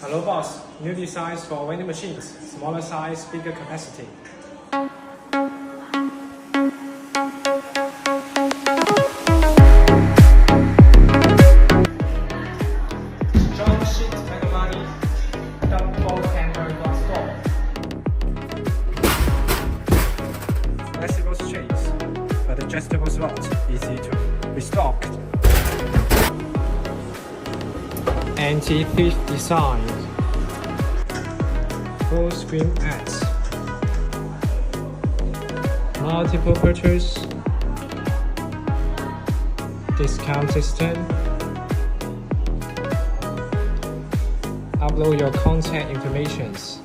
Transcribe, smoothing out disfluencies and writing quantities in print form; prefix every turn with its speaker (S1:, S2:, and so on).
S1: Hello boss, new designs for vending machines, smaller size, bigger capacity. Drum sheet mega money, double hanger glass door. Flexible strings, but adjustable slot, easy to restock. Anti-thief design, full screen ads, multiple purchase, discount system, upload your contact informations.